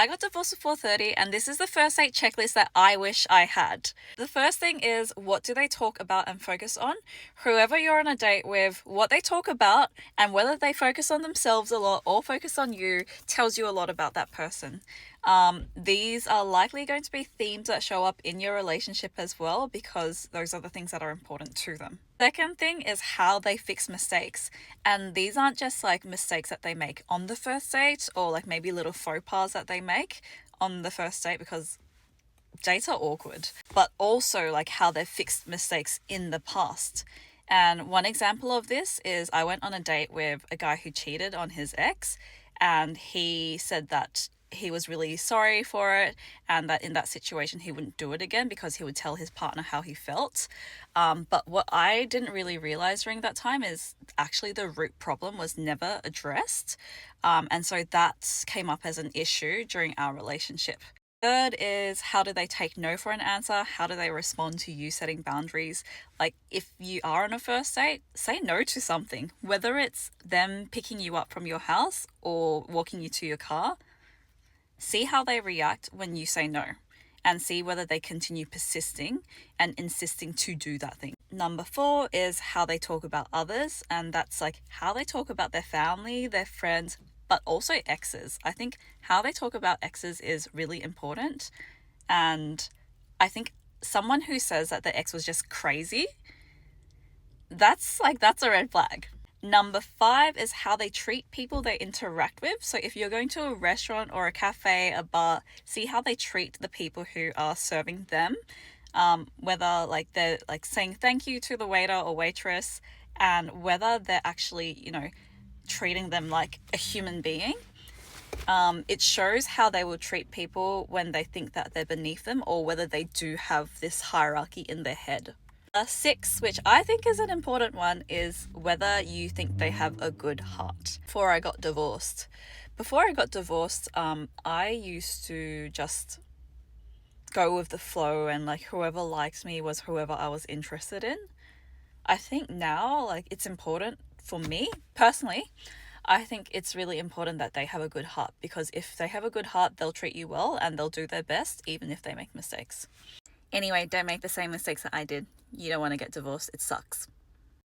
I got divorced before 30, and this is the first date checklist that I wish I had. The first thing is, what do they talk about and focus on? Whoever you're on a date with, what they talk about, and whether they focus on themselves a lot or focus on you tells you a lot about that person. These are likely going to be themes that show up in your relationship as well, because those are the things that are important to them. Second thing is how they fix mistakes. And these aren't just like mistakes that they make on the first date or like maybe little faux pas that they make on the first date, because dates are awkward, but also like how they've fixed mistakes in the past. And one example of this is I went on a date with a guy who cheated on his ex, and he said that he was really sorry for it and that in that situation he wouldn't do it again because he would tell his partner how he felt. But what I didn't really realize during that time is actually the root problem was never addressed. And so that came up as an issue during our relationship. Third is, how do they take no for an answer? How do they respond to you setting boundaries? Like, if you are on a first date, say no to something, whether it's them picking you up from your house or walking you to your car. See how they react when you say no, and see whether they continue persisting and insisting to do that thing. Number four is how they talk about others, and that's like how they talk about their family, their friends, but also exes. I think how they talk about exes is really important. And I think someone who says that their ex was just crazy, that's a red flag. Number five is how they treat people they interact with. So if you're going to a restaurant or a cafe, a bar, see how they treat the people who are serving them. Whether like they're like saying thank you to the waiter or waitress, and whether they're actually, treating them like a human being. It shows how they will treat people when they think that they're beneath them, or whether they do have this hierarchy in their head. Six, which I think is an important one, is whether you think they have a good heart. Before I got divorced, I used to just go with the flow, and like whoever liked me was whoever I was interested in. I think now, like, it's important for me personally. I think it's really important that they have a good heart, because if they have a good heart, they'll treat you well and they'll do their best, even if they make mistakes. Anyway, don't make the same mistakes that I did. You don't want to get divorced. It sucks.